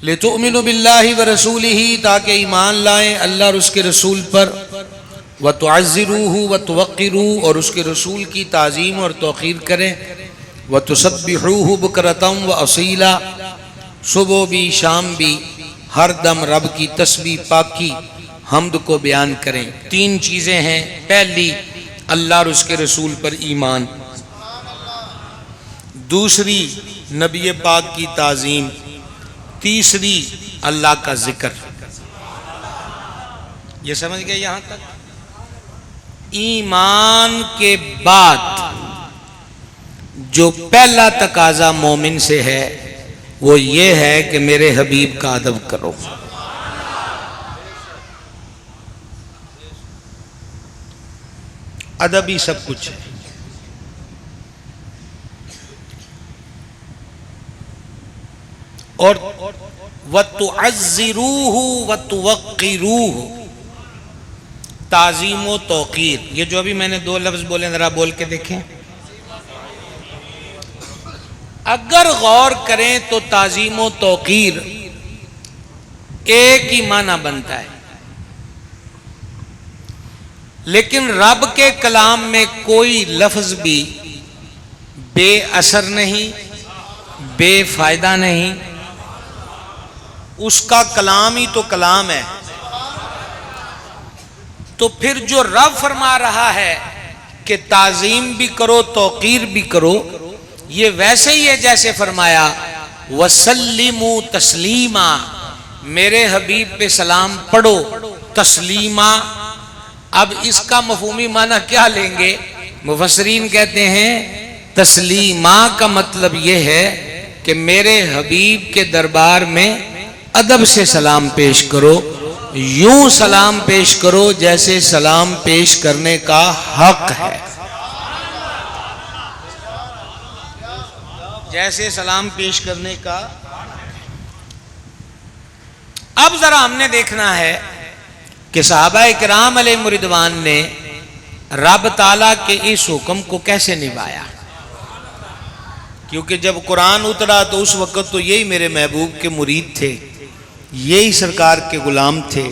لِتُؤْمِنُوا بِاللَّهِ وَرَسُولِهِ تاکہ ایمان لائیں اللہ اور اس کے رسول پر، وَتُعَزِّرُوهُ وَتُوَقِّرُوهُ اور اس کے رسول کی تعظیم اور توقیر کریں، وَتُسَبِّحُوهُ بُكْرَةً وَأَصِيلًا صبح بھی شام بھی ہر دم رب کی تسبیح پاکی حمد کو بیان کریں۔ تین چیزیں ہیں، پہلی اللہ اور اس کے رسول پر ایمان، دوسری نبی پاک کی تعظیم، تیسری اللہ کا ذکر۔ یہ سمجھ گئے یہاں تک؟ ایمان کے بعد جو پہلا تقاضا مومن سے ہے وہ یہ ہے کہ میرے حبیب کا ادب کرو۔ ادب ہی سب کچھ ہے۔ اور وَتُعَزِّرُوهُ وَتُوَقِّرُوهُ تعظیم و توقیر، یہ جو ابھی میں نے دو لفظ بولے ذرا بول کے دیکھیں۔ اگر غور کریں تو تعظیم و توقیر ایک ہی معنی بنتا ہے، لیکن رب کے کلام میں کوئی لفظ بھی بے اثر نہیں، بے فائدہ نہیں، اس کا کلام ہی تو کلام ہے۔ تو پھر جو رب فرما رہا ہے کہ تعظیم بھی کرو توقیر بھی کرو، یہ ویسے ہی ہے جیسے فرمایا وَسَلِّمُوا تَسْلِیمًا، میرے حبیب پہ سلام پڑھو تسلیما۔ اب اس کا مفہومی معنی کیا لیں گے؟ مفسرین کہتے ہیں تسلیما کا مطلب یہ ہے کہ میرے حبیب کے دربار میں ادب سے سلام پیش کرو، یوں سلام پیش کرو جیسے سلام پیش کرنے کا حق ہے، جیسے سلام پیش کرنے کا۔ اب ذرا ہم نے دیکھنا ہے کہ صحابہ کرام علیہ رضوان نے رب تعالیٰ کے اس حکم کو کیسے نبھایا، کیونکہ جب قرآن اترا تو اس وقت تو یہی میرے محبوب کے مرید تھے، یہی سرکار کے غلام تھے،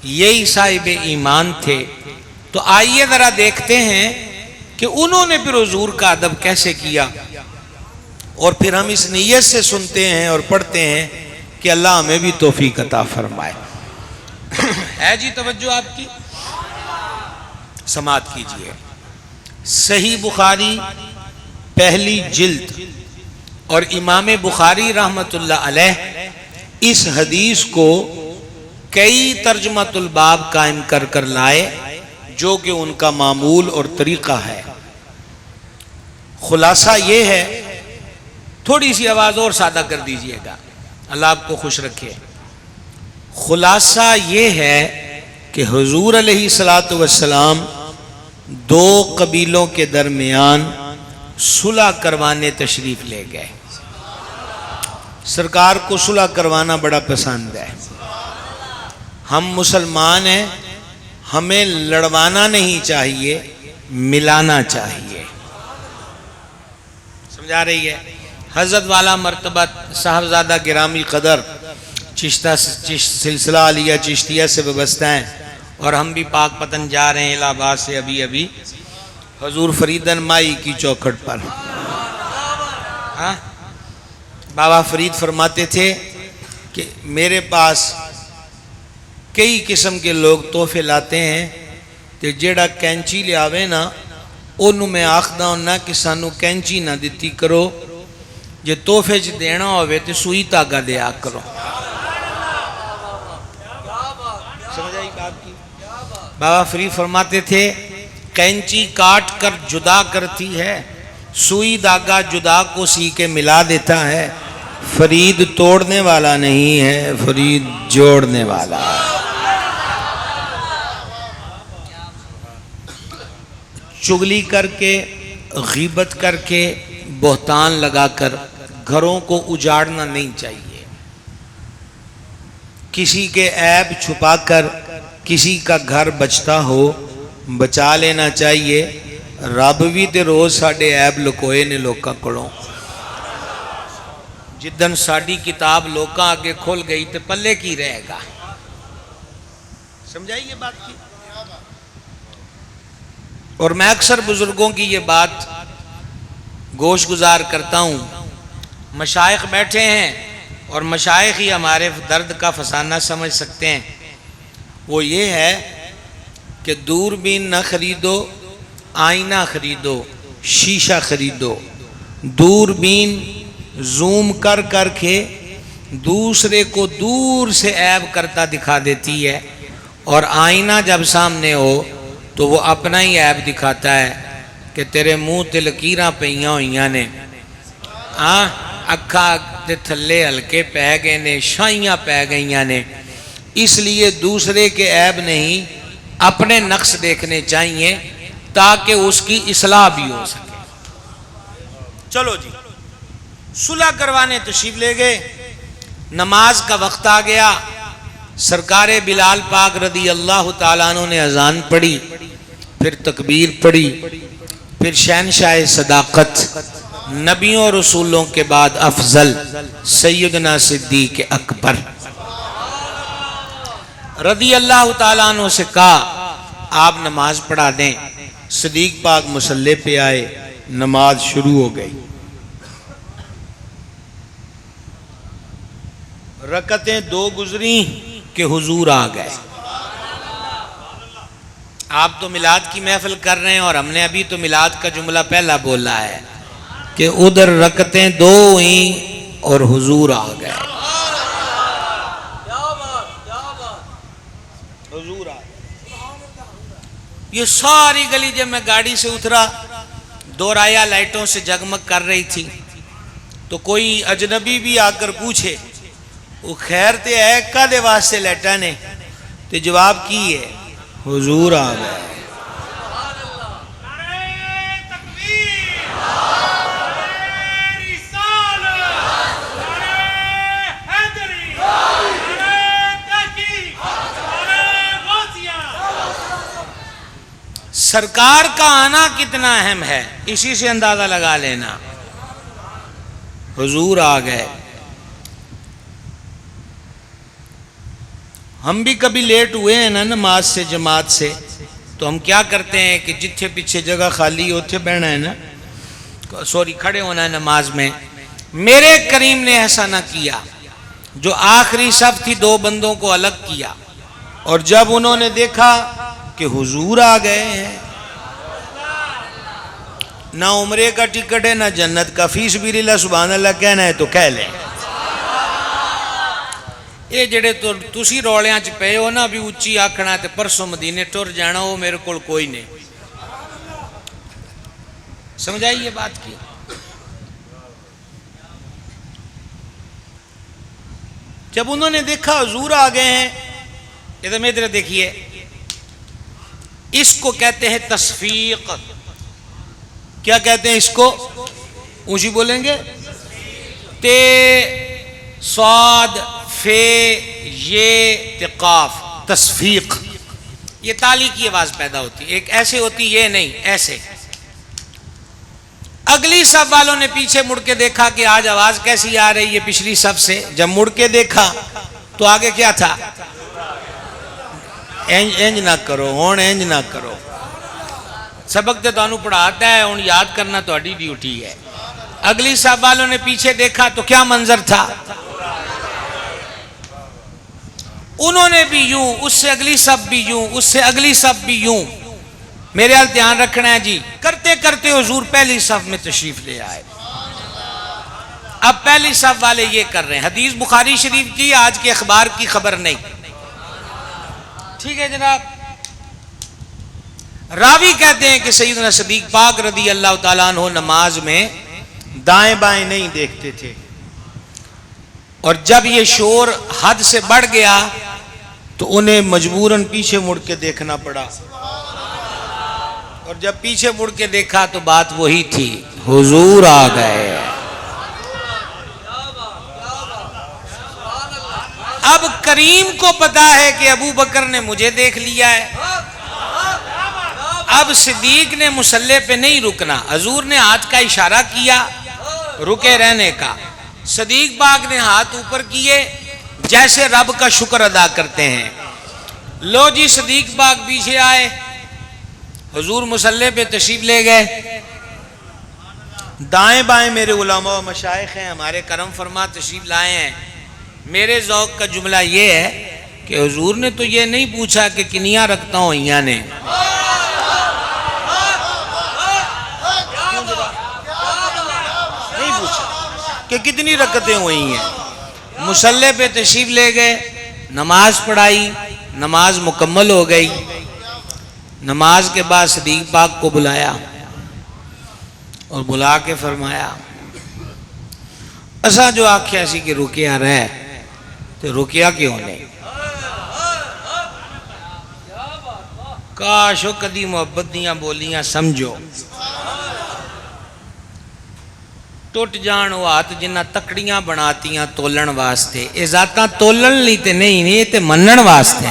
یہی صاحب ایمان تھے۔ تو آئیے ذرا دیکھتے ہیں کہ انہوں نے پھر حضور کا ادب کیسے کیا، اور پھر ہم اس نیت سے سنتے ہیں اور پڑھتے ہیں کہ اللہ ہمیں بھی توفیق عطا فرمائے۔ ہے جی توجہ آپ کی؟ سماعت کیجئے۔ صحیح بخاری پہلی جلد اور امام بخاری رحمت اللہ علیہ اس حدیث کو کئی ترجمۃ الباب قائم کر کر لائے جو کہ ان کا معمول اور طریقہ ہے۔ خلاصہ یہ ہے، تھوڑی سی آواز اور سادہ کر دیجئے گا، اللہ آپ کو خوش رکھے۔ خلاصہ یہ ہے کہ حضور علیہ السلام دو قبیلوں کے درمیان صلح کروانے تشریف لے گئے۔ سرکار کو صلح کروانا بڑا پسند ہے۔ ہم مسلمان ہیں، ہمیں لڑوانا نہیں چاہیے، ملانا چاہیے۔ سمجھا رہی ہے؟ حضرت والا مرتبہ صاحبزادہ گرامی قدر چشتہ سلسلہ علیہ چشتیہ سے وابستہ ہیں، اور ہم بھی پاک پتن جا رہے ہیں الہ آباد سے ابھی حضور فریدن مائی کی چوکھٹ پر۔ بابا فرید فرماتے تھے کہ میرے پاس کئی قسم کے لوگ تحفے لاتے ہیں، کہ جیڑا کینچی لے آوے نا انہوں میں آخدہ ہونا کہ سانو کینچی نہ دیتی کرو، جے تحفے چ دینا ہوئے تو سوئی تاگا دیا کرو۔ سمجھ آئی بات کی؟ بابا فرید فرماتے تھے کینچی کاٹ کر جدا کرتی ہے، سوئی داغا جدا کو سی کے ملا دیتا ہے۔ فرید توڑنے والا نہیں ہے، فرید جوڑنے والا ہے۔ چغلی کر کے، غیبت کر کے، بہتان لگا کر گھروں کو اجاڑنا نہیں چاہیے۔ کسی کے عیب چھپا کر کسی کا گھر بچتا ہو بچا لینا چاہیے۔ رب بھی تے روز ساڑھے عیب لکوئے نے لوکاں کڑوں۔ جدن ساڑی کتاب لوکاں آگے کھول گئی تو پلے کی رہے گا. سمجھائیے بات کی. اور میں اکثر بزرگوں کی یہ بات گوش گزار کرتا ہوں. مشائخ بیٹھے ہیں اور مشائخ ہی ہمارے درد کا فسانہ سمجھ سکتے ہیں. وہ یہ ہے کہ دوربین نہ خریدو، آئینہ خریدو، شیشہ خریدو. دوربین زوم کر کر کے دوسرے کو دور سے عیب کرتا دکھا دیتی ہے، اور آئینہ جب سامنے ہو تو وہ اپنا ہی عیب دکھاتا ہے کہ تیرے منہ تے لکیراں پئیاں ہوئیاں نے، اکھا تے تھلے ہلکے پہ گئے نے، شائیاں پہ گئیاں نے. اس لیے دوسرے کے عیب نہیں، اپنے نقص دیکھنے چاہیے تاکہ اس کی اصلاح بھی ہو سکے. چلو جی، صلح کروانے تشریف لے گئے. نماز کا وقت آ گیا. سرکار بلال پاک رضی اللہ تعالیٰ عنہ نے اذان پڑھی، پھر تکبیر پڑھی، پھر شہنشاہ صداقت، نبیوں اور رسولوں کے بعد افضل سیدنا صدیق اکبر رضی اللہ تعالیٰ عنہ سے کہا آپ نماز پڑھا دیں. صدیق پاک مصلی پہ آئے، نماز شروع ہو گئی. رکعتیں 2 گزری کہ حضور آ گئے. آپ تو میلاد کی محفل کر رہے ہیں اور ہم نے ابھی تو میلاد کا جملہ پہلا بولا ہے کہ ادھر رکعتیں 2 ہوئیں اور حضور آ گئے. حضور آ گئے. یہ ساری گلی جب میں گاڑی سے اترا، 2 رایا لائٹوں سے جگمگ کر رہی تھی، تو کوئی اجنبی بھی آ کر پوچھے وہ خیر تے ہے کدے واسطے لیٹا نے، تو جواب کی ہے حضور آ گئے. سرکار کا آنا کتنا اہم ہے اسی سے اندازہ لگا لینا. حضور آ گئے. ہم بھی کبھی لیٹ ہوئے ہیں نا نماز سے، جماعت سے، تو ہم کیا کرتے ہیں کہ جتھے پیچھے جگہ خالی ہوتے بہنا ہے نا، کھڑے ہونا ہے نماز میں. میرے کریم نے ایسا نہ کیا. جو آخری صف تھی 2 بندوں کو الگ کیا، اور جب انہوں نے دیکھا کہ حضور آ گئے ہیں، نہ عمرے کا ٹکٹ ہے نہ جنت کا، فی سبیل اللہ سبحان اللہ کہنا ہے تو کہہ لیں. یہ جڑے تسی رولیاں چ پے ہو نا بھی اچھی آکھنا تے پرسوں مدینے ٹر جانا، وہ میرے کول کوئی نہیں. سمجھائیے بات کی. جب انہوں نے دیکھا حضور آ گئے ہیں، ادھر میں ادھر دیکھیے، اس کو کہتے ہیں تصفیق. کیا کہتے ہیں اس کو؟ اونچی بولیں گے. تے صاد فے یہ قاف، تصفیق. یہ تالی کی آواز پیدا ہوتی، ایک ایسے ہوتی، یہ نہیں ایسے. اگلی صف والوں نے پیچھے مڑ کے دیکھا کہ آج آواز کیسی آ رہی ہے پچھلی صف سے. جب مڑ کے دیکھا تو آگے کیا تھا؟ انج نہ کرو، ہون انج نہ کرو. سبق تے تانوں پڑھاتا ہے، ہن یاد کرنا تہاڈی ڈیوٹی ہے. اگلی صف والوں نے پیچھے دیکھا تو کیا منظر تھا؟ انہوں نے بھی یوں، اس سے اگلی صف بھی یوں، اس سے اگلی صف بھی یوں. میرے حال دھیان رکھنا ہے جی. کرتے کرتے حضور پہلی صف میں تشریف لے آئے. اب پہلی صف والے یہ کر رہے ہیں. حدیث بخاری شریف کی، آج کے اخبار کی خبر نہیں. ٹھیک ہے جناب. راوی کہتے ہیں کہ سیدنا صدیق پاک رضی اللہ تعالیٰ عنہ نماز میں دائیں بائیں نہیں دیکھتے تھے، اور جب یہ شور حد سے بڑھ گیا تو انہیں مجبوراً پیچھے مڑ کے دیکھنا پڑا. اور جب پیچھے مڑ کے دیکھا تو بات وہی تھی، حضور آ گئے. اب کریم کو پتا ہے کہ ابو بکر نے مجھے دیکھ لیا ہے. اب صدیق نے مصلی پہ نہیں رکنا. حضور نے ہاتھ کا اشارہ کیا رکے رہنے کا. صدیق باغ نے ہاتھ اوپر کیے جیسے رب کا شکر ادا کرتے ہیں. لو جی صدیق باغ پیچھے آئے, حضور مصلی پہ تشریف لے گئے. دائیں بائیں میرے علماء و مشائخ ہیں, ہمارے کرم فرما تشریف لائے ہیں. میرے ذوق کا جملہ یہ ہے کہ حضور نے تو یہ نہیں پوچھا کہ کنیاں رکھتا ہوں ایاں نے, نہیں پوچھا کہ کتنی رکعتیں ہوئی ہیں. مصلی پہ تشریف لے گئے, نماز پڑھائی, نماز مکمل ہو گئی. نماز کے بعد صدیق پاک کو بلایا اور بلا کے فرمایا اسا جو آکھیا سی کہ رکیا رہے تو رکیا کیوں نہیں؟ کاش وہ کدی محبت دیاں بولیاں سمجھو, ٹوٹ جان وہ ہاتھ جنہ تکڑیاں بناتیاں تولن واسطے, اے ذاتاں تولن لی تے نہیں نہیں تے منن واسطے.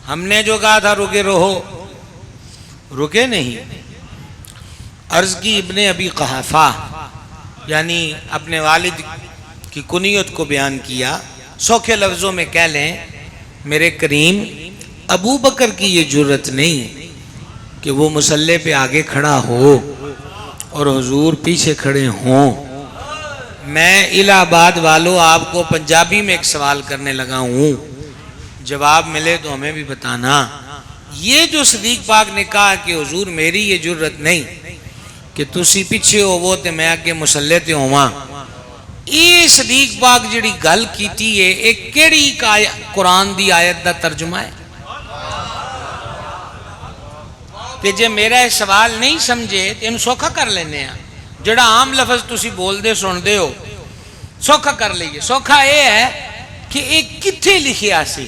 ہم نے جو کہا تھا رکے رہو, رکے نہیں. عرض کی ابن ابی قحافہ یعنی اپنے والد کی کنیت کو بیان کیا. سوکھے لفظوں میں کہہ لیں میرے کریم ابو بکر کی یہ جرت نہیں کہ وہ مصلی پہ آگے کھڑا ہو اور حضور پیچھے کھڑے ہوں. میں الہ آباد والوں آپ کو پنجابی میں ایک سوال کرنے لگا ہوں, جواب ملے تو ہمیں بھی بتانا. یہ جو صدیق پاک نے کہا کہ حضور میری یہ جرت نہیں کہ تسی پیچھے ہو وہ تے میں آگے مصلی تے ہواں, یہ صدیق پاک جڑی گل کیتی ہے ایک کیڑی قرآن دی آیت دا ترجمہ ہے؟ کہ جے میرا یہ سوال نہیں سمجھے تو انہوں سوکھا کر لینے ہیں. جڑا عام لفظ تسی بول دے سن دے ہو سوکھا کر لئیے. سوکھا یہ ہے کہ ایک کتھے لکھیا سی,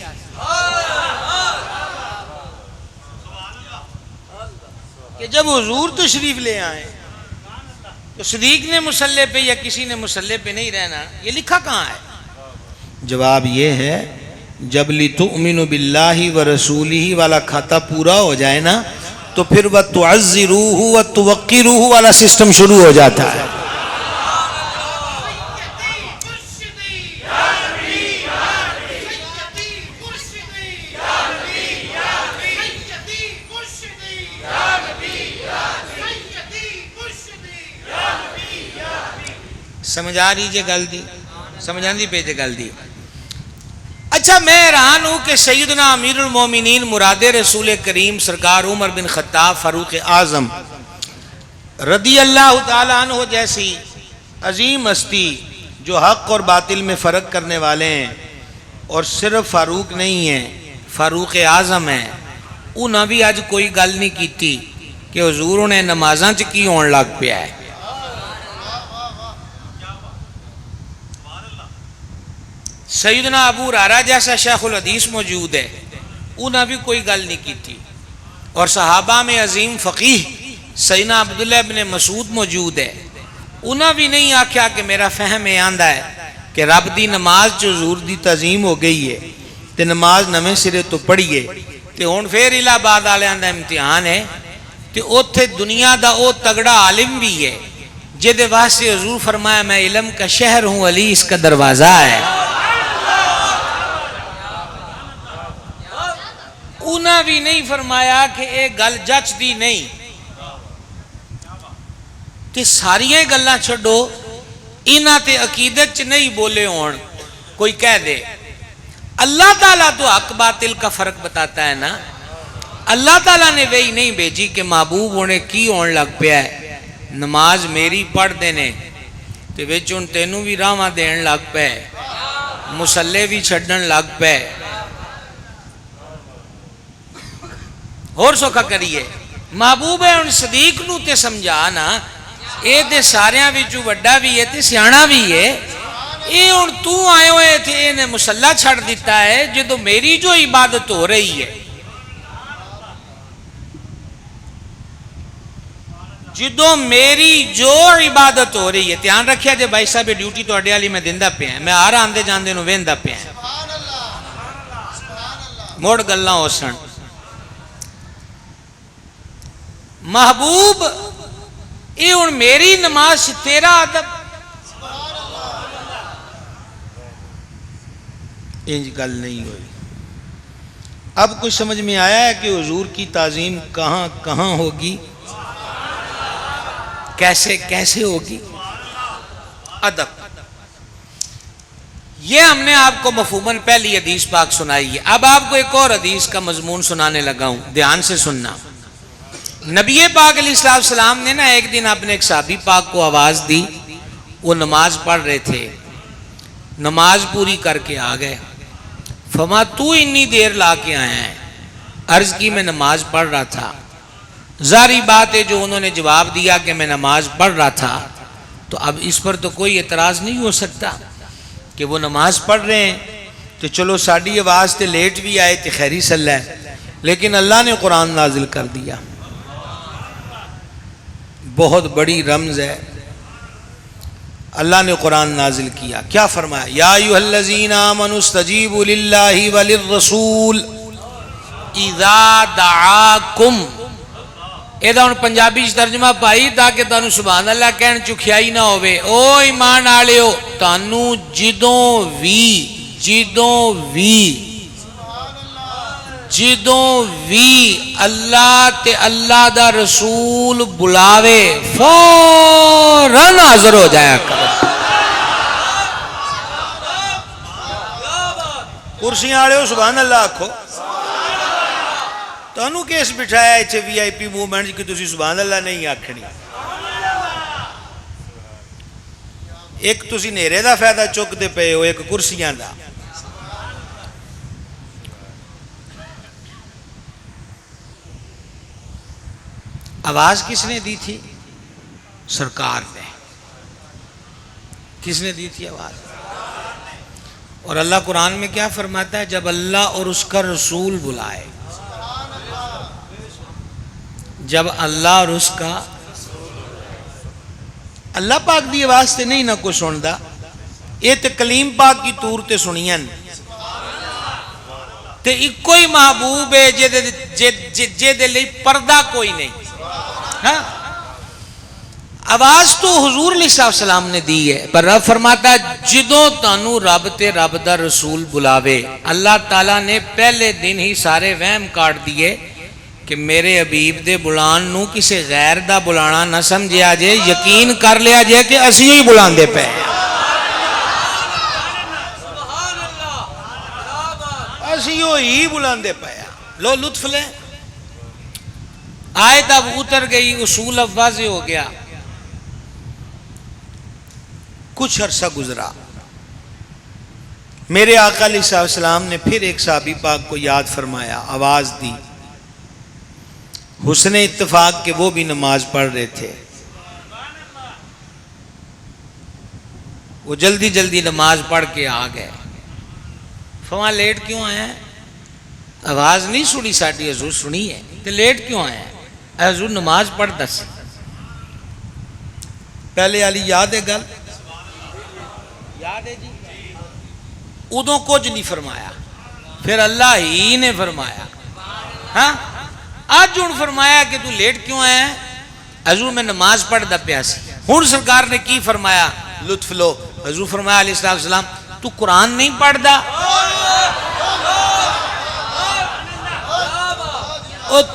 کہ جب حضور تشریف لے آئے تو صدیق نے مصلی پہ یا کسی نے مصلی پہ نہیں رہنا, یہ لکھا کہاں ہے؟ جواب یہ ہے جب لِتُؤْمِنُ بِاللَّهِ وَرَسُولِهِ والا کھاتا پورا ہو جائے نا تو پھر وَتُعَزِّرُوهُ وَتُوَقِّرُوهُ والا سسٹم شروع ہو جاتا ہے. سمجھ آ رہی جے گل دی, سمجھان دی پہ جے گل دی. اچھا میں حیران ہوں کہ سیدنا امیر المومنین مراد رسول کریم سرکار عمر بن خطاب فاروق اعظم رضی اللہ تعالیٰ عنہ جیسی عظیم ہستی جو حق اور باطل میں فرق کرنے والے ہیں, اور صرف فاروق نہیں ہیں فاروق اعظم ہیں, انہاں بھی آج کوئی گل نہیں کیتی کہ حضور انہیں نمازاں چکی ہون لگ پیا ہے. سیدنا ابو ہریرہ جیسا شیخ الحدیث موجود ہے, انہاں بھی کوئی گل نہیں کی تھی. اور صحابہ میں عظیم فقیہ سیدنا عبداللہ ابن مسعود موجود ہے, انہاں بھی نہیں آکھیا کہ میرا فہم یہ آندہ ہے کہ رب دی نماز جو حضور دی تعظیم ہو گئی ہے تے نماز نویں سرے تو پڑھیے تے ہون پھر الہ آباد والے آندہ امتحان ہے تے اوتھے دنیا دا او تگڑا عالم بھی ہے جدے واسطے حضور فرمایا میں علم کا شہر ہوں, علی اس کا دروازہ ہے. انہاں بھی نہیں فرمایا کہ ایک گل جچ دی نہیں تے ساریاں گلاں چھڑو, انہاں تے عقیدت چ نہیں بولے ہون. کوئی کہہ دے اللہ تعالیٰ تو حق باطل کا فرق بتاتا ہے نا, اللہ تعالیٰ نے وہی نہیں بھیجی کہ محبوب انہیں کی ہون لگ پیا ہے نماز میری پڑھ دینے تے وچ ان تینوں بھی راواں دین لگ پے, مصلی بھی چھڑن لگ پے. اور سوکھا کریے محبوب ہے ان صدیق نو تے سمجھا نا, اے دے ساریاں وچوں وڈا بھی ہے تے سیاںا بھی ہے. اے ان تو آئے ہوئے تھے انہیں مصلی چھڑ دیتا ہے جدو میری جو عبادت ہو رہی ہے, جدو میری جو عبادت ہو رہی ہے. دھیان رکھیا جے بھائی صاحب ڈیوٹی تو اڈے والی میں دیندا پیا ہیں, میں آر آندے جاندے نو ویندا پیا ہیں, موڑ گلاں ہو سن. محبوب یہ ہوں میری نماز سے تیرا ادب، انج گل نہیں ہوئی۔ اب کچھ سمجھ میں آیا ہے کہ حضور کی تعظیم کہاں کہاں ہوگی، کیسے کیسے ہوگی؟ ادب۔ یہ ہم نے آپ کو مفہوماً پہلی حدیث پاک سنائی ہے۔ اب آپ کو ایک اور حدیث کا مضمون سنانے لگا ہوں، دھیان سے سننا۔ نبی پاک علیہ السلام نے نا ایک دن اپنے ایک صحابی پاک کو آواز دی، وہ نماز پڑھ رہے تھے، نماز پوری کر کے آ گئے۔ فرمایا تو اتنی دیر لا کے آیا ہے؟ عرض کی میں نماز پڑھ رہا تھا۔ ظاہری بات ہے جو انہوں نے جواب دیا کہ میں نماز پڑھ رہا تھا، تو اب اس پر تو کوئی اعتراض نہیں ہو سکتا کہ وہ نماز پڑھ رہے ہیں تو چلو ساڑھی آواز تے لیٹ بھی آئے تے خیری صلی ہے، لیکن اللہ نے قرآن نازل کر دیا۔ بہت بڑی رمز ہے، اللہ نے قرآن نازل کیا۔ کیا فرمایا؟ یا ایھا الذین آمنوا استجیبوا للہ وللرسول اذا دعاکم۔ ایدہ ان پنجابی ترجمہ پائی تاکہ تانوں سبحان اللہ کہن چکھیائی نہ ہوئے۔ او ایمان آلے ہو، تانوں جدوں وی اللہ تے اللہ دا رسول بلاوے فوراً حاضر ہو جایا کرو۔ کرسیاں آلے ہو سبحان اللہ آکھو۔ تانوں کیس بٹھایا ایچے وی آئی پی موومنٹ کہ تسی سبحان اللہ نہیں آکھنی؟ ایک تسی نیرے دا فائدہ چک دے پے ہو، ایک کرسیاں دا۔ آواز کس نے دی تھی؟ سرکار نے۔ کس نے دی تھی آواز؟ اور اللہ قرآن میں کیا فرماتا ہے؟ جب اللہ اور اس کا رسول بلائے، جب اللہ اور اس کا اللہ پاک دی آواز تے نہیں نہ کوئی سندا، یہ تے کلیم پاک کی طور تے سنین تے ایک کوئی محبوب ہے جے دے لئی پردہ کوئی نہیں۔ ہاں آواز تو حضور علیہ السلام نے دی ہے، پر رب فرماتا ہے جدوں تانوں رب تے رب دا رسول بلاوے۔ اللہ تعالیٰ نے پہلے دن ہی سارے وہم کاٹ دیے کہ میرے حبیب دے بلان نو کسے غیر دا بلانا نہ سمجھیا جے، یقین کر لیا جے کہ اسی ہی بلان دے پہ اسی ہی بلان دے پہ۔ لو لطف لیں، آیت اب اتر گئی، اصول اب واضح ہو گیا۔ کچھ عرصہ گزرا، میرے آقا علیہ السلام نے پھر ایک صحابی پاک کو یاد فرمایا، آواز دی۔ حسن اتفاق کہ وہ بھی نماز پڑھ رہے تھے، وہ جلدی جلدی نماز پڑھ کے آ گئے۔ فرمایا لیٹ کیوں آیا ہے؟ آواز نہیں سنی ساڈی حضور سنی ہے، تو لیٹ کیوں آیا ہے؟ حضور نماز پڑھ دس۔ پہلے والی یاد ہے گل؟ یاد ہے جی؟ ادوں کچھ نہیں فرمایا، پھر اللہ ہی نے فرمایا۔ ہاں آج ہوں فرمایا کہ تو لیٹ کیوں آیا ہے؟ حضور میں نماز پڑھ دا پیا سی۔ ہوں سرکار نے کی فرمایا؟ لطف لو، حضور فرمایا علیہ السلام تو قرآن نہیں پڑھ دا؟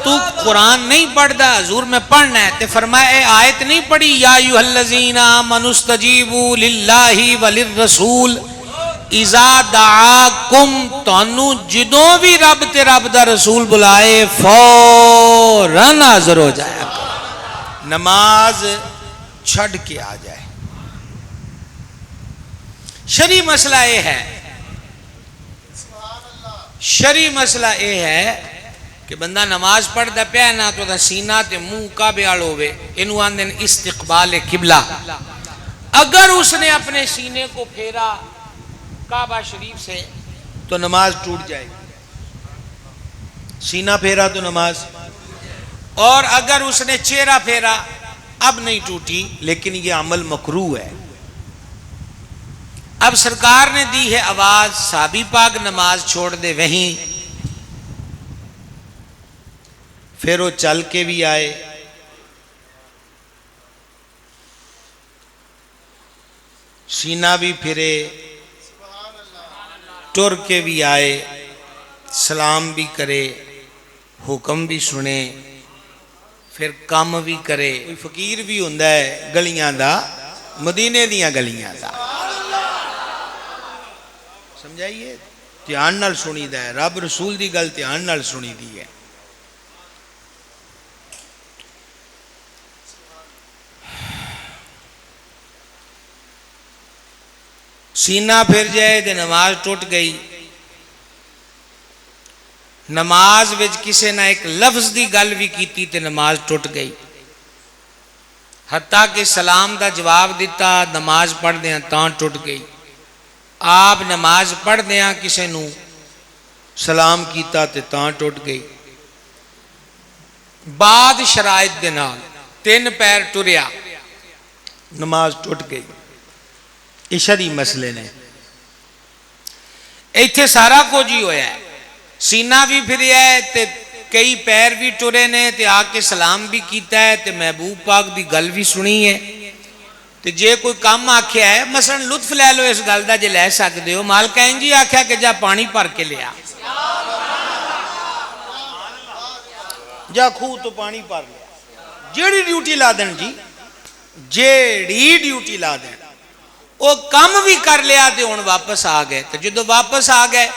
تو قرآن نہیں پڑھ دا؟ حضور میں پڑھنا ہے۔ تے فرمایا اے آیت نہیں پڑھی یا ایھا الذین آمنوا استجیبوا للہ وللرسول اذا دعاکم، تانوں جدوں بھی رب تے رب دا رسول بلائے فوراً حاضر ہو جایا کرو، نماز چھڑ کے آ جائے۔ شرعی مسئلہ یہ ہے، شرعی مسئلہ یہ ہے کہ بندہ نماز پڑھ دا پیا نہ تو دا سینہ تے منہ کعبے وال ہوے، اینو آندے استقبال قبلہ۔ اگر اس نے اپنے سینے کو پھیرا کعبہ شریف سے تو نماز ٹوٹ جائے گی، سینہ پھیرا تو نماز، اور اگر اس نے چہرہ پھیرا اب نہیں ٹوٹی، لیکن یہ عمل مکروہ ہے۔ اب سرکار نے دی ہے آواز، صحابی پاک نماز چھوڑ دے وہیں، پھر وہ چل کے بھی آئے، سینہ بھی پھرے، ٹر کے بھی آئے، سلام بھی کرے، حکم بھی سنے، پھر کام بھی کرے۔ کوئی فقیر بھی ہوندا ہے گلیاں دا، مدینے دیاں گلیاں دا، سمجھائیے، دھیان نال سنی دا ہے، رب رسول دی گل دھیان نال سنی دی ہے۔ سینہ پھر جائے کہ نماز ٹوٹ گئی، نماز وچ کسے نہ ایک لفظ دی گل بھی کیتی تے نماز ٹوٹ گئی، حتیٰ کہ سلام دا جواب دیتا نماز پڑھ دیاں تاں ٹوٹ گئی۔ آپ نماز پڑھ دیاں کسے نو سلام کیتا تے تاں ٹوٹ گئی۔ بعد شرائط دے نال 3 پیر ٹریا، نماز ٹوٹ گئی۔ یہ شرعی مسئلے نے، ایتھے سارا کچھ ہی ہویا ہے، سینہ بھی پھریا ہے تے کئی پیر بھی ٹرے نے تے آ کے سلام بھی کیتا ہے تے محبوب پاک دی گل بھی سنی ہے تے جے کوئی کام آکھیا ہے، مثلا لطف لے لو اس گل دا جے لے سکدے ہو، مالک انجی آکھیا کہ جا پانی بھر کے لیا، جا خوہ تو پانی بھر لیا، جیڑی ڈیوٹی لا دین جی، جیڑی ڈیوٹی لا دین، وہ کام بھی کر لیا تے ہن واپس آ گئے، تے جدو واپس آ گئے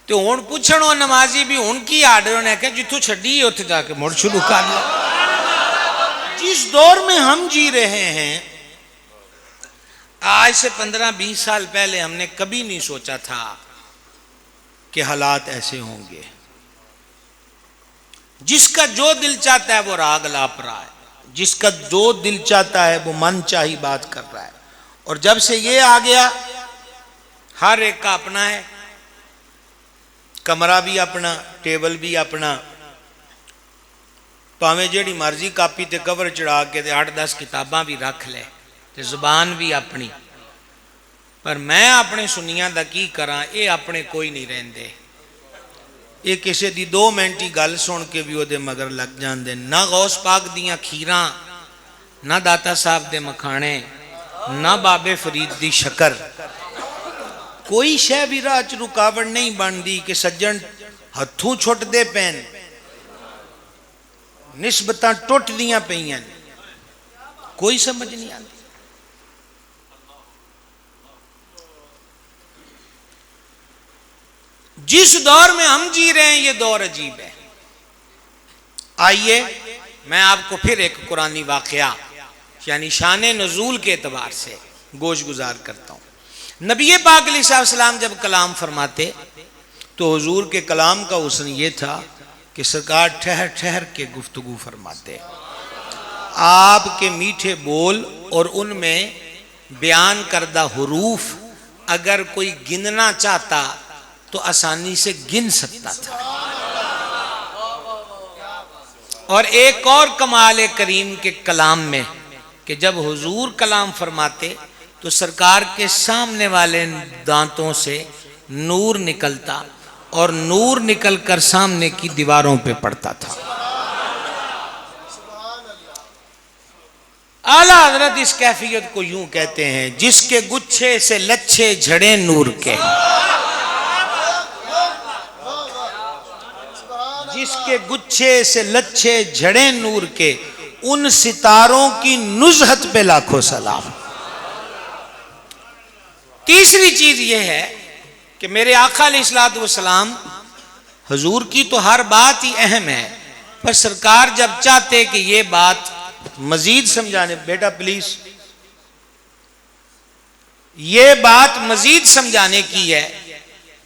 تو ہن پوچھنو نمازی بھی ہن کی آرڈر ہونے کہ جتوں چھڈی اوتھے جا کے مڑ شروع کر لیا۔ جس دور میں ہم جی رہے ہیں، آج سے 15-20 سال پہلے ہم نے کبھی نہیں سوچا تھا کہ حالات ایسے ہوں گے۔ جس کا جو دل چاہتا ہے وہ راگ لاپ رہا ہے، جس کا جو دل چاہتا ہے وہ من چاہی بات کر رہا ہے، اور جب سے یہ آ گیا ہر ایک کا اپنا ہے، کمرہ بھی اپنا، ٹیبل بھی اپنا، پاویں جیڑی مرضی کاپی تے کور چڑھا کے تے 8-10 کتاباں بھی رکھ لے تے زبان بھی اپنی، پر میں اپنے سنیاں دا کی کراں، اے اپنے کوئی نہیں رہندے، یہ کسے دی 2 منٹی گل سن کے بھی وہ دے مگر لگ جان دے، نہ غوث پاک دیاں کھیراں، نہ داتا صاحب دے مکھانے، نہ بابے فرید دی شکر، کوئی شے بھی راہ چ رکاوٹ نہیں بن دی کہ سجن ہتھوں چھٹ دے پین، نسبتاں ٹوٹ دیاں پئیاں، کوئی سمجھ نہیں آتی۔ جس دور میں ہم جی رہے ہیں یہ دور عجیب ہے۔ آئیے میں آپ کو پھر ایک قرآنی واقعہ یعنی شان نزول کے اعتبار سے گوش گزار کرتا ہوں۔ نبی پاک علیہ السلام جب کلام فرماتے تو حضور کے کلام کا حسن یہ تھا کہ سرکار ٹھہر ٹھہر کے گفتگو فرماتے، آپ کے میٹھے بول اور ان میں بیان کردہ حروف اگر کوئی گننا چاہتا تو آسانی سے گن سکتا تھا۔ اور ایک اور کمال کریم کے کلام میں کہ جب حضور کلام فرماتے تو سرکار کے سامنے والے دانتوں سے نور نکلتا اور نور نکل کر سامنے کی دیواروں پہ پڑتا تھا۔ اعلیٰ حضرت اس کیفیت کو یوں کہتے ہیں، جس کے گچھے سے لچھے جھڑے نور کے، جس کے گچھے سے لچھے جھڑے نور کے، ان ستاروں کی نزہت پہ لاکھوں سلام۔ تیسری چیز یہ ہے کہ میرے آقا علیہ السلام، حضور کی تو ہر بات ہی اہم ہے، پر سرکار جب چاہتے کہ یہ بات مزید سمجھانے، بیٹا پلیز، یہ بات مزید سمجھانے کی ہے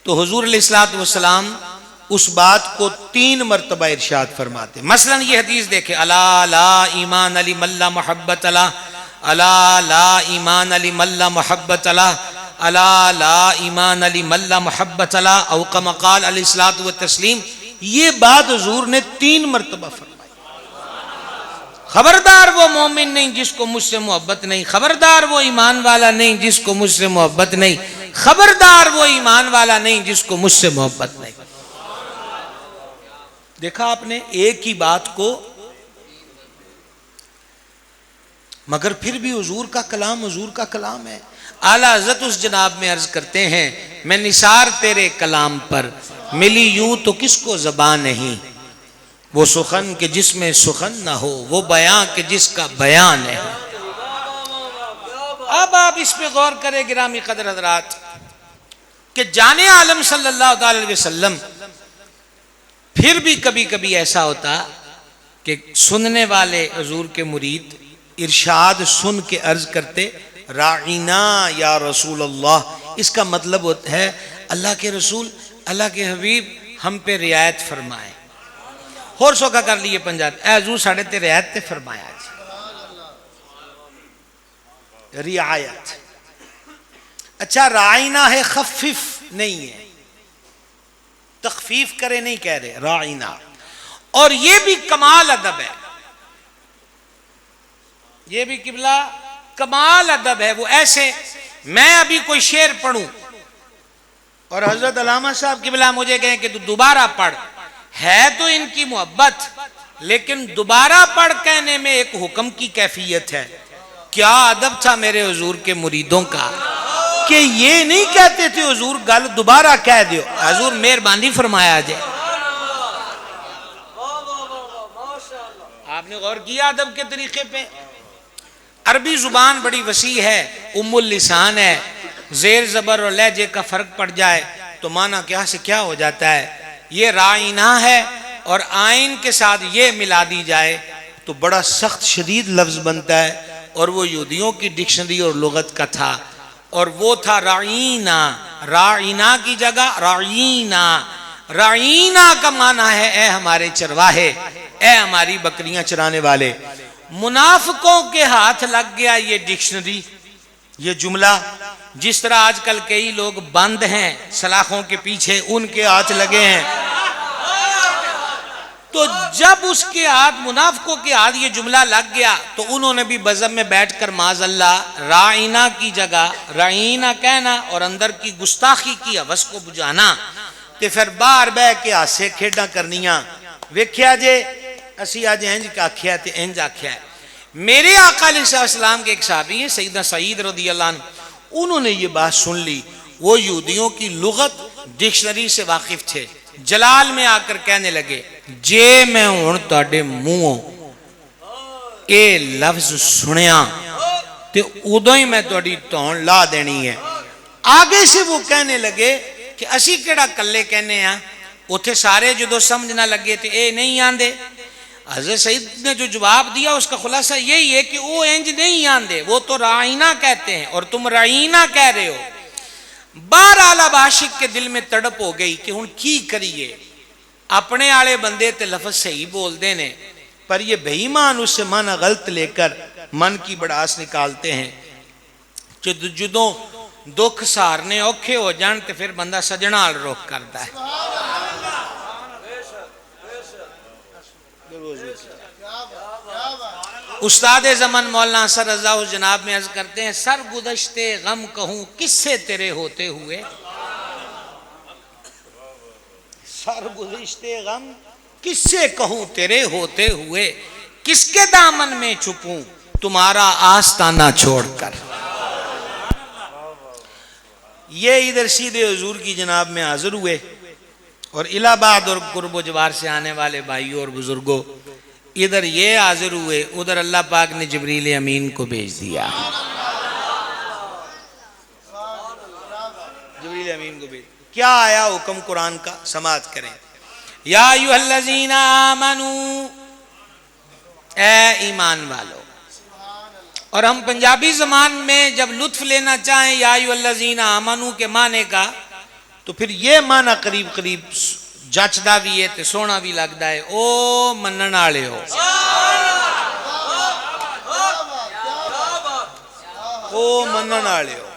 تو حضور علیہ السلام اس بات کو 3 مرتبہ ارشاد فرماتے۔ مثلا یہ حدیث دیکھیں، الا لا ایمان علی ملا محبت اللہ، الا لا ایمان علی ملا محبت اللہ، الا لا ایمان علی ملا محبت اللہ، او کما قال علیہ الصلوۃ والتسلیم۔ یہ بات حضور نے 3 مرتبہ فرمائی۔ خبردار وہ مومن نہیں جس کو مجھ سے محبت نہیں، خبردار وہ ایمان والا نہیں جس کو مجھ سے محبت نہیں، خبردار وہ ایمان والا نہیں جس کو مجھ سے محبت نہیں۔ دیکھا آپ نے ایک ہی بات کو مگر پھر بھی حضور کا کلام حضور کا کلام ہے۔ اعلیٰ حضرت اس جناب میں عرض کرتے ہیں میں نثار تیرے کلام پر، ملی یوں تو کس کو زبان نہیں، وہ سخن کہ جس میں سخن نہ ہو، وہ بیان کہ جس کا بیان ہے۔ اب آپ اس پہ غور کریں گرامی قدر حضرات کہ جانے عالم صلی اللہ علیہ وسلم، پھر بھی کبھی کبھی ایسا ہوتا کہ سننے والے حضور کے مرید ارشاد سن کے عرض کرتے راعینا یا رسول اللہ، اس کا مطلب ہوتا ہے اللہ کے رسول، اللہ کے حبیب ہم پہ رعایت فرمائے۔ اور سوکا کر لیے پنجاب، اے حضور ساڑھے تے رعایت تے فرمایا جی، رعایت۔ اچھا راعینا ہے، خفف نہیں ہے، تخفیف کرے نہیں کہہ رہے، راعینا۔ اور یہ بھی کمال ادب ہے، یہ بھی قبلہ کمال ادب ہے۔ وہ ایسے میں ابھی کوئی شعر پڑھوں اور حضرت علامہ صاحب قبلہ مجھے کہیں کہ تو دوبارہ پڑھ، ہے تو ان کی محبت لیکن دوبارہ پڑھ کہنے میں ایک حکم کی کیفیت ہے۔ کیا ادب تھا میرے حضور کے مریدوں کا کہ یہ نہیں کہتے تھے حضور گل دوبارہ کہہ دیو، حضور مہربانی فرمایا جائے۔ آپ نے غور کیا ادب کے طریقے پہ؟ عربی زبان بڑی وسیع ہے، ام اللسان ہے، زیر زبر اور لہجے کا فرق پڑ جائے تو معنی کیا سے کیا ہو جاتا ہے۔ یہ رائنا ہے اور آئین کے ساتھ یہ ملا دی جائے تو بڑا سخت شدید لفظ بنتا ہے، اور وہ یہودیوں کی ڈکشنری اور لغت کا تھا، اور وہ تھا رعینا، رعینا کی جگہ رعینا۔ رعینا کا معنی ہے اے ہمارے چرواہے، اے ہماری بکریاں چرانے والے۔ منافقوں کے ہاتھ لگ گیا یہ ڈکشنری، یہ جملہ، جس طرح آج کل کئی لوگ بند ہیں سلاخوں کے پیچھے، ان کے ہاتھ لگے ہیں۔ تو جب اس کے ہاتھ، منافقوں کے ہاتھ یہ جملہ لگ گیا تو انہوں نے بھی بزم میں بیٹھ کر معاذ اللہ رائنا کی جگہ رعینا کہنا اور اندر کی گستاخی کی ہوس کو بجھانا، تے پھر باہر بہ کے ہاسے کھیڈاں کرنیاں۔ ویکھیا جے اسی آج انج آکھیا تے انج آکھیا ہے۔ میرے آقا علیہ السلام کے ایک صحابی ہیں سیدنا سعید رضی اللہ عنہ، انہوں نے یہ بات سن لی، وہ یہودیوں کی لغت ڈکشنری سے واقف تھے، جلال میں آ کر کہنے لگے جے میں ہن تہاڈے منہوں اے لفظ سنیا تے ادوں ہی میں تہاڈی تون لا دینی ہے۔ آگے سے وہ کہنے لگے کہ اسی کیڑا کلے کہنے ہیں، اوتھے سارے جدو سمجھنا لگے تے اے نہیں آندے۔ حضرت سعید نے جو جواب دیا اس کا خلاصہ یہی ہے کہ وہ انج نہیں آندے، وہ تو رعینا کہتے ہیں اور تم رعینا کہہ رہے ہو۔ بہرحال اب عاشق کے دل میں تڑپ ہو گئی کہ ہن کی کریے، اپنے آلے بندے تے لفظ صحیح بول دینے پر یہ بے ایمان اس سے معنی غلط لے کر من کی بڑاس نکالتے ہیں۔ جدوں دکھ سارنے اوکھے ہو جان تے پھر بندہ سجنا آل روک کرتا ہے۔ استاد زمن مولانا اثر رضا جناب میں عرض کرتے ہیں سر گذشتے غم کہوں کس سے تیرے ہوتے ہوئے، سر گذشتے غم کس سے کہوں تیرے ہوتے ہوئے، کس کے دامن میں چھپوں تمہارا آستانہ چھوڑ کر۔ یہ ادھر سیدھے حضور کی جناب میں حاضر ہوئے اور الہ آباد اور قرب و جوار سے آنے والے بھائیوں اور بزرگوں ادھر یہ حاضر ہوئے، ادھر اللہ پاک نے جبریل امین کو بھیج دیا، جبریل امین کو بھیج دیا۔ کیا آیا حکم قرآن کا، سماعت کریں۔ یا ایھا الذین آمنو، اے ایمان والو۔ اور ہم پنجابی زبان میں جب لطف لینا چاہیں یا ایھا الذین آمنو کے معنی کا تو پھر یہ معنی قریب قریب جچدا بھی ہے تے سونا بھی لگتا ہے، او منن والے ہو، او منن والے ہو،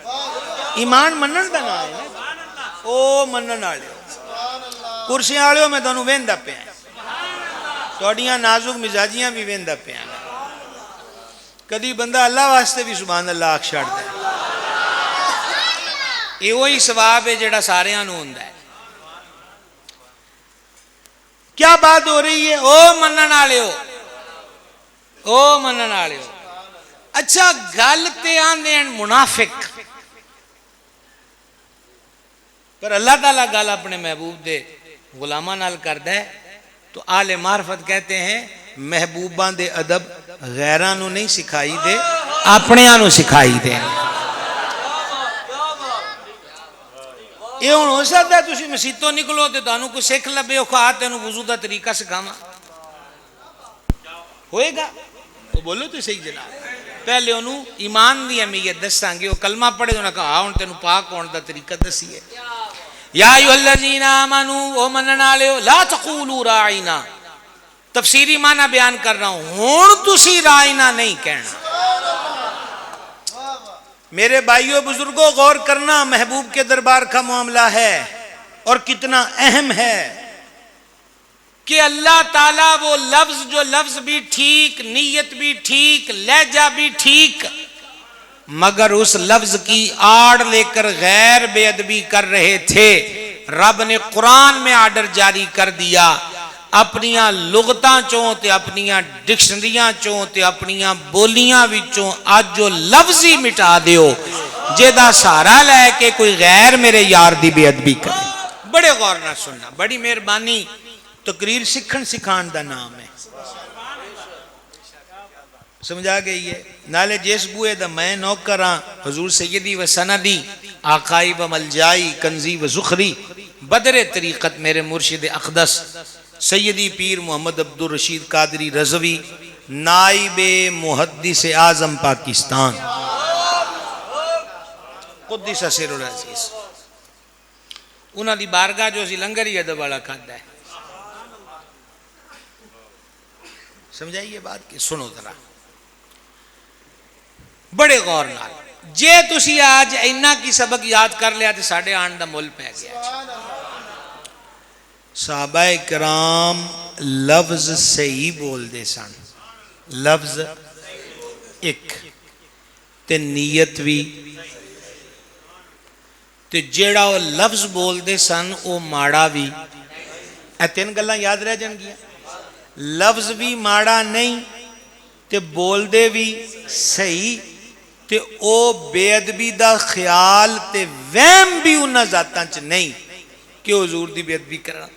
ایمان منن دا نام ہے نا، او منن والے ہو۔ کرسیاں والے ہو میں تانوں ویندا پیا، تہاڈیاں نازک مزاجیاں بھی ویندا پیا، کدی بندہ اللہ واسطے بھی سبحان اللہ آکھ چھڑدا ہے، یہ وہی ثواب ہے جڑا ساریاں نوں ہوندا ہے۔ کیا بات ہو رہی ہے؟ او منن والے ہو، او منن والے ہو۔ اچھا گل تے آندے منافق، پر اللہ تعالیٰ گل اپنے محبوب دے غلاماں نال کردا ہے تو اہل معرفت کہتے ہیں محبوباں دے ادب غیراں نو نہیں سکھائی دے، اپنیاں نو سکھائی دے۔ یہ ہن ہو سکدا ہے تسی مسیتوں نکلو تے تانوں کوئی سکھ لبے او کہا تینوں وضو دا طریقہ سکھاواں، ہوئے گا؟ تو بولو تو صحیح جناب۔ پہلے انہوں ایمان دی اہمیت دساں گے، وہ کلمہ پڑھے تو انہوں نے کہا ہن تینوں پاک ہون دا طریقہ دسی ہے۔ یا ایھا الذین آمنوا، او منن والےو، لا تقولوا راعینا، تفسیری معنی بیان کر رہا ہوں، ہن تسی راعینا نہیں کہنا۔ میرے بھائیوں بزرگوں غور کرنا، محبوب کے دربار کا معاملہ ہے اور کتنا اہم ہے کہ اللہ تعالیٰ وہ لفظ جو لفظ بھی ٹھیک، نیت بھی ٹھیک، لہجہ بھی ٹھیک، مگر اس لفظ کی آڑ لے کر غیر بے ادبی کر رہے تھے۔ رب نے قرآن میں آرڈر جاری کر دیا، اپنیاں لغتاں چوں تے اپنیاں ڈکشنریاں چوں تے اپنیاں بولیاں وچوں آج جو لفظ ہی مٹا دیو جیدہ سارا لے کے کوئی غیر میرے یار دی بے ادبی کرے۔ بڑے غور نہ سننا، بڑی مہربانی، تقریر سکھن سکھان دا نام ہے، سمجھا گئی ہے؟ نالے جیس بوئے دا میں نوکراں حضور سیدی و سندی آقائی و ملجائی کنزی و زخری بدر طریقت میرے مرشد اقدس سیدی پیر محمد عبدالرشید قادری رضوی نائب محدث اعظم پاکستان قدس سر العزیز، انہاں دی بارگاہ جو اسی لنگر ہی ادب والا کھادا ہے۔ سمجھائیے بات کہ سنو ذرا بڑے غور نال، جے تسی آج اینا کی سبق یاد کر لیا تو ساڑھے آن دا مول پہ گیا۔ صحابہ کرام لفظ صحیح بول دے سن، لفظ ایک تے نیت بھی تے جیڑا وہ لفظ بول دے سن او ماڑا بھی، اے تین گلاں یاد رہ جان گیا، لفظ بھی ماڑا نہیں تے بول دے بھی صحیح تے او بے ادبی دا خیال تے وہم بھی انہاں ذاتاں چ نہیں کہ حضور دی بے ادبی کرنا،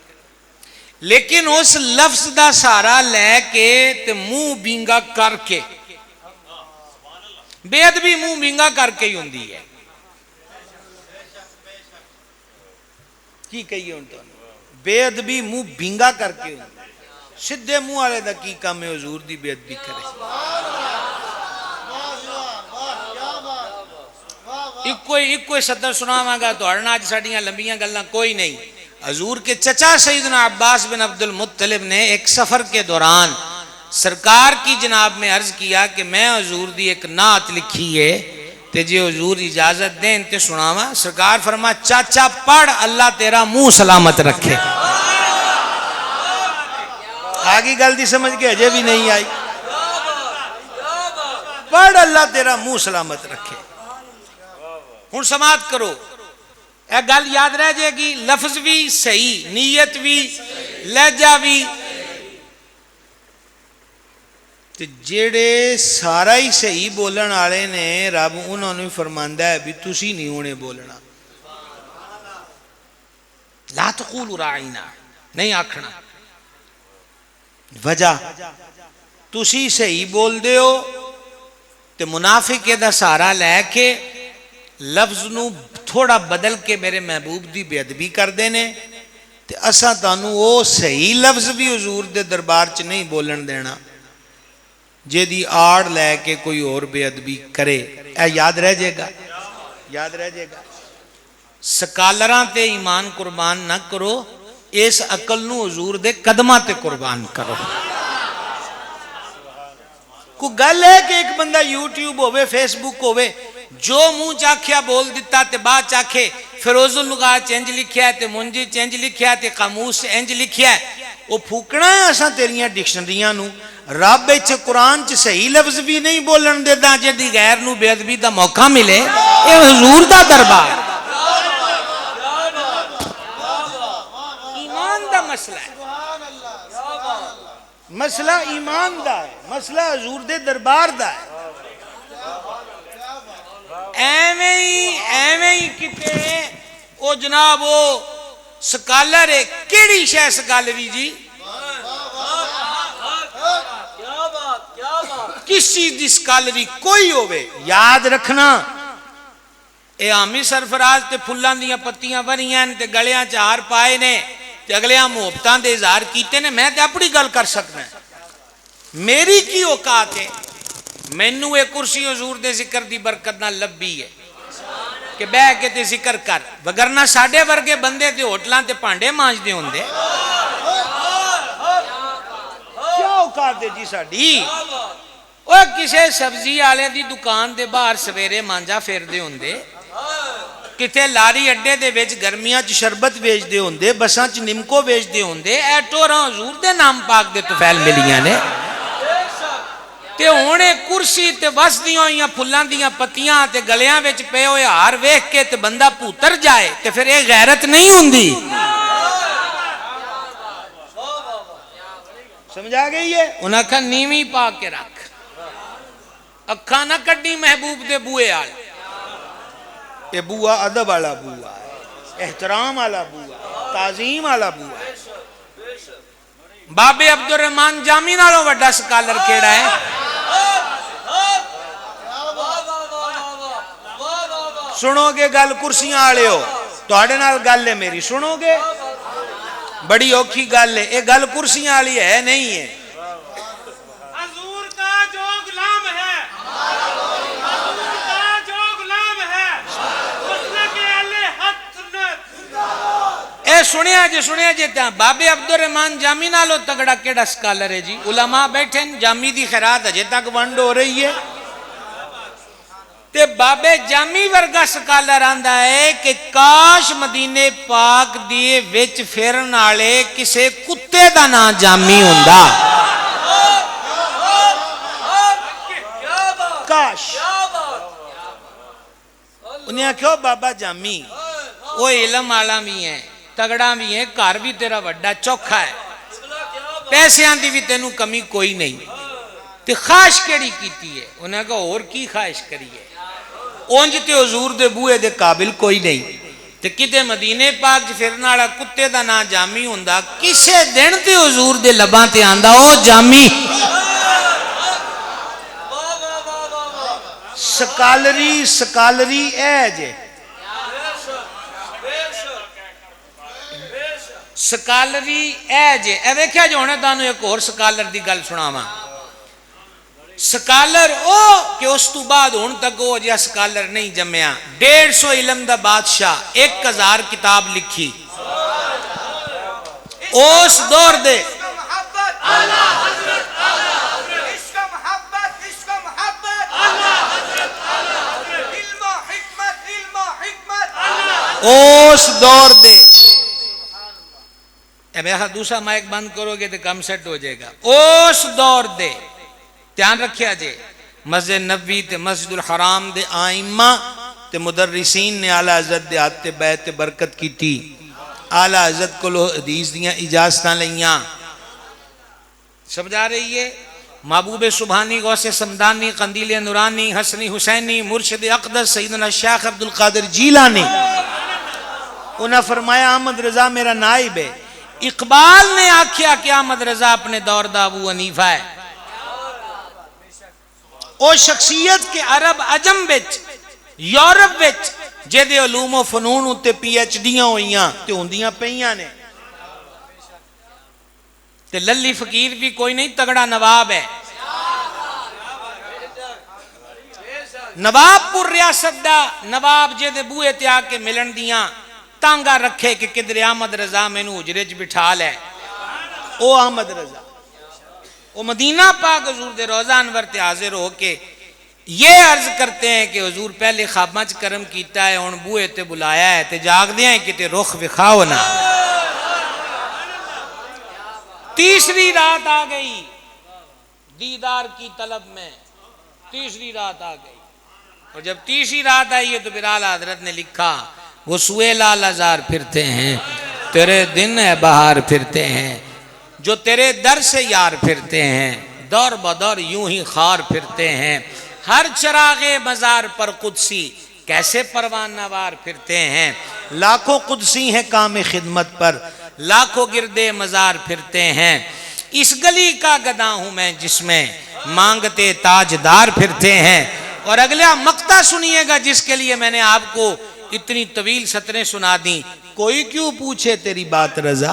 لیکن اس لفظ دا سارا لے کے تے منہ بینگا کر کے، بے ادبی منہ بینگا کر کے ہی ہوندی ہے۔ کی کہیے ان تو بے ادبی منہ بینگا کر کے ہوندی ہے، سدھے منہ والے دا کی کام ہے حضور دی بے ادبی کرے۔ ایک صدر سناواں گا تو ہرنا آج ساڑیاں لمبیاں گلاں کوئی نہیں۔ حضور کے چچا سیدنا عباس بن عبد المطلب نے ایک سفر کے دوران سرکار کی جناب میں عرض کیا کہ میں حضور دی ایک نعت لکھی ہے تے جے حضور اجازت دیں تے سناواں۔ سرکار فرما چاچا پڑھ، اللہ تیرا منہ سلامت رکھے۔ آگی گل دی سمجھ کے اجے بھی نہیں آئی، پڑھ اللہ تیرا منہ سلامت رکھے۔ ہن سماعت کرو، اے گل یاد رہ جائے گی، لفظ بھی صحیح، نیت بھی، لہجہ بھی، تے جیڑے سارا ہی صحیح بولن والے نے رب انہوں نے فرماندا ہے بھی تسی نہیں ہونے بولنا، لا تقولوا راعینا نہیں آکھنا۔ وجہ تسی صحیح بول دے ہو تے منافق دا سارا لے کے لفظ نو تھوڑا بدل کے میرے محبوب دی بے ادبی کر دینے تے اساں تانوں او صحیح لفظ بھی حضور دے دربار چ نہیں بولن دینا جے دی آڑ لے کے کوئی اور بے ادبی کرے۔ اے یاد رہ جائے گا، یاد رہ جائے گا۔ سکالراں تے ایمان قربان نہ کرو، اس عقل نو حضور دے قدماں تے قربان کرو۔ کو گل ہے کہ ایک بندہ یوٹیوب ہوئے فیس بک ہوئے جو منہ چاکھیا بول دیتا تے بعد چاکھے فیروز اللغات انج لکھیا ہے تے منجی انج لکھیا ہے تے قاموس انج لکھیا ہے، وہ پھوکنا ہے اساں تیریاں ڈکشنریاں نو۔ رب اچھے قرآن چ صحیح لفظ بھی نہیں بولن دے دا جے دی غیر نو بے ادبی دا موقع ملے، اے حضور دا دربار ایمان دا مسئلہ ہے، مسئلہ ایمان دا ہے، مسئلہ حضور دے دربار دا ہے۔ ایویں ہی کتے او جناب او سکالر ہے کیڑی شے سکالری جی کس چیز دی سکالری کوئی ہوئے یاد رکھنا اے آمی سرفراز تے پھلان دیا پتیاں بنیاں تے گلیاں چہار پائے نے تے اگلیاں محبتان دے اظہار کیتے نے میں تے اپنی گل کر سکنا ہے میری کی اوقات ہے مینوں ایک کرسی حضور دے ذکر دی برکت نہ لبی ہے کہ بہ کے تے ذکر کر وگرنہ ساڈے ورگے بندے تے ہوٹلاں تے پانڈے مانج دے ہوندے کیا اوقات ہے جی ساڈی او کسے سبزی والے دی دکان دے باہر سویرے مانجا پھیر دے ہوندے کتے لاری اڈے دے وچ گرمیاں چ شربت ویچ دے ہوندے بساں چ نمکو ویچ دے ہوندے اے ٹوراں حضور دے نام پاک دے طفیل ملیاں نے تے ہونے کرسی تے وس دیاں ہوئیاں پھلاں دیاں پتیاں تے گلیاں وچ پے ہوئے ہار ویکھ کے تے بندہ پوتر جائے تے پھر ایک غیرت نہیں ہوندی سمجھا گئی ہے انہاں کہا نیویں پا کے رکھ اکھاں نہ کڈی محبوب دے بوئے آل یہ بوا ادب والا بوا ہے احترام والا بوا ہے تعظیم والا بوا ہے بابے عبدالرحمن جامی نالوں وڈا سکالر کیڑا ہے سنو گے گل کرسیاں آلے ہو توڑے نال گل ہے میری سنو گے بڑی اوکھی گل ہے یہ گل کرسیاں آلی ہے نہیں ہے حضور کا جو غلام ہے حضور کا جو غلام ہے مسلک اہل حق سنت اے سنیا جے تاں بابے عبدالرحمن جامی نالو تگڑا کیڑا سکالر ہے جی علماء بیٹھے ہیں جامی دی خیرات اجے تک ونڈ ہو رہی ہے تے بابے جامی ورگا سکالر آندا ہے کہ کاش مدینے پاک دیے وچ پھرن والے کسے کتے دا نا جامی ہوندا کاش انہیں کہو بابا جامی وہ علم والا بھی ہے تگڑا بھی ہے گھر بھی تیرا وڈا چوکھا ہے پیسیاں دی بھی تینوں کمی کوئی نہیں تے خواہش کیڑی کیتی ہے انہیں کہا اور کی خواہش کری ہے اونج تے حضور دے بوئے دے قابل کوئی نہیں تے کتے مدینے پاک پھرنا والا کتے دا نا جامی ہوندا کسے دن تے حضور دے لباں تے آندا او جامی سکالری اے جے سکالری اے جے اے ویکھیا جو ہونے تانوں ایک اور سکالر دی گل سناواں سکالر او کہ اس تو بعد ہن تک او جا سکالر نہیں جمیا 150 علم دا بادشاہ 1000 کتاب لکھی اس دور دے اس دور دے دوسرا مائک بند کرو گے تو کم سیٹ ہو جائے گا اس دور دے دھیان رکھیا جے مسجد نبوی تے مسجد الحرام دے آئمہ تے مدرسین نے اعلیٰ حضرت دے ہاتھ بیعت برکت کی تھی اعلیٰ حضرت کو حدیث دیاں اجازتاں لیاں سمجھا رہی ہے محبوب سبحانی غوث سمدانی قندیل نورانی حسنی حسینی مرشد اقدس سیدنا شیخ عبدالقادر جیلانی انہاں فرمایا احمد رضا میرا نائب ہے اقبال نے آکھیا کہ احمد رضا اپنے دور دا ابو حنیفہ ہے او شخصیت کے عرب عجم بچ یورپ بچ جیدے علوم و فنون اتے پی ایچ ڈیاں ہوئیاں تے ہوندیاں پہیاں نے تے للی فقیر بھی کوئی نہیں تگڑا نواب ہے نواب پور ریاست دا نواب جیدے بوئے تے آکے ملن دیاں تانگا رکھے کہ کدر احمد رضا میں نو اجرج بٹھا لے او احمد رضا او مدینہ پاک حضور دے روزہ انور تے حاضر ہو کے یہ عرض کرتے ہیں کہ حضور پہلے خوابمچ کرم کیتا ہے ان بوئے تے بلایا ہے تے جاگ دیا ہے کہ تے رخ وکھاؤ نا تیسری رات آ گئی دیدار کی طلب میں تیسری رات آ گئی اور جب تیسری رات آئی ہے تو پھر اعلیٰ حضرت نے لکھا وہ سوئے لال ہزار پھرتے ہیں تیرے دن ہے بہار پھرتے ہیں جو تیرے در سے یار پھرتے ہیں دور بدور یوں ہی خار پھرتے ہیں ہر چراغ مزار پر قدسی کیسے پروانہ وار پھرتے ہیں، لاکھوں قدسی ہیں کام خدمت پر، لاکھوں گردے مزار پھرتے ہیں، اس گلی کا گدا ہوں میں جس میں مانگتے تاجدار پھرتے ہیں۔ اور اگلا مقطع سنیے گا جس کے لیے میں نے آپ کو اتنی طویل سطریں سنا دیں، کوئی کیوں پوچھے تیری بات رضا،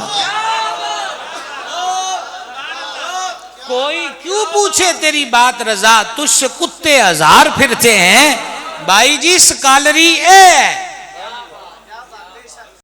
کوئی کیوں پوچھے تیری بات رضا، تجھ سے کتے ہزار پھرتے ہیں۔ بھائی جی سکالری اے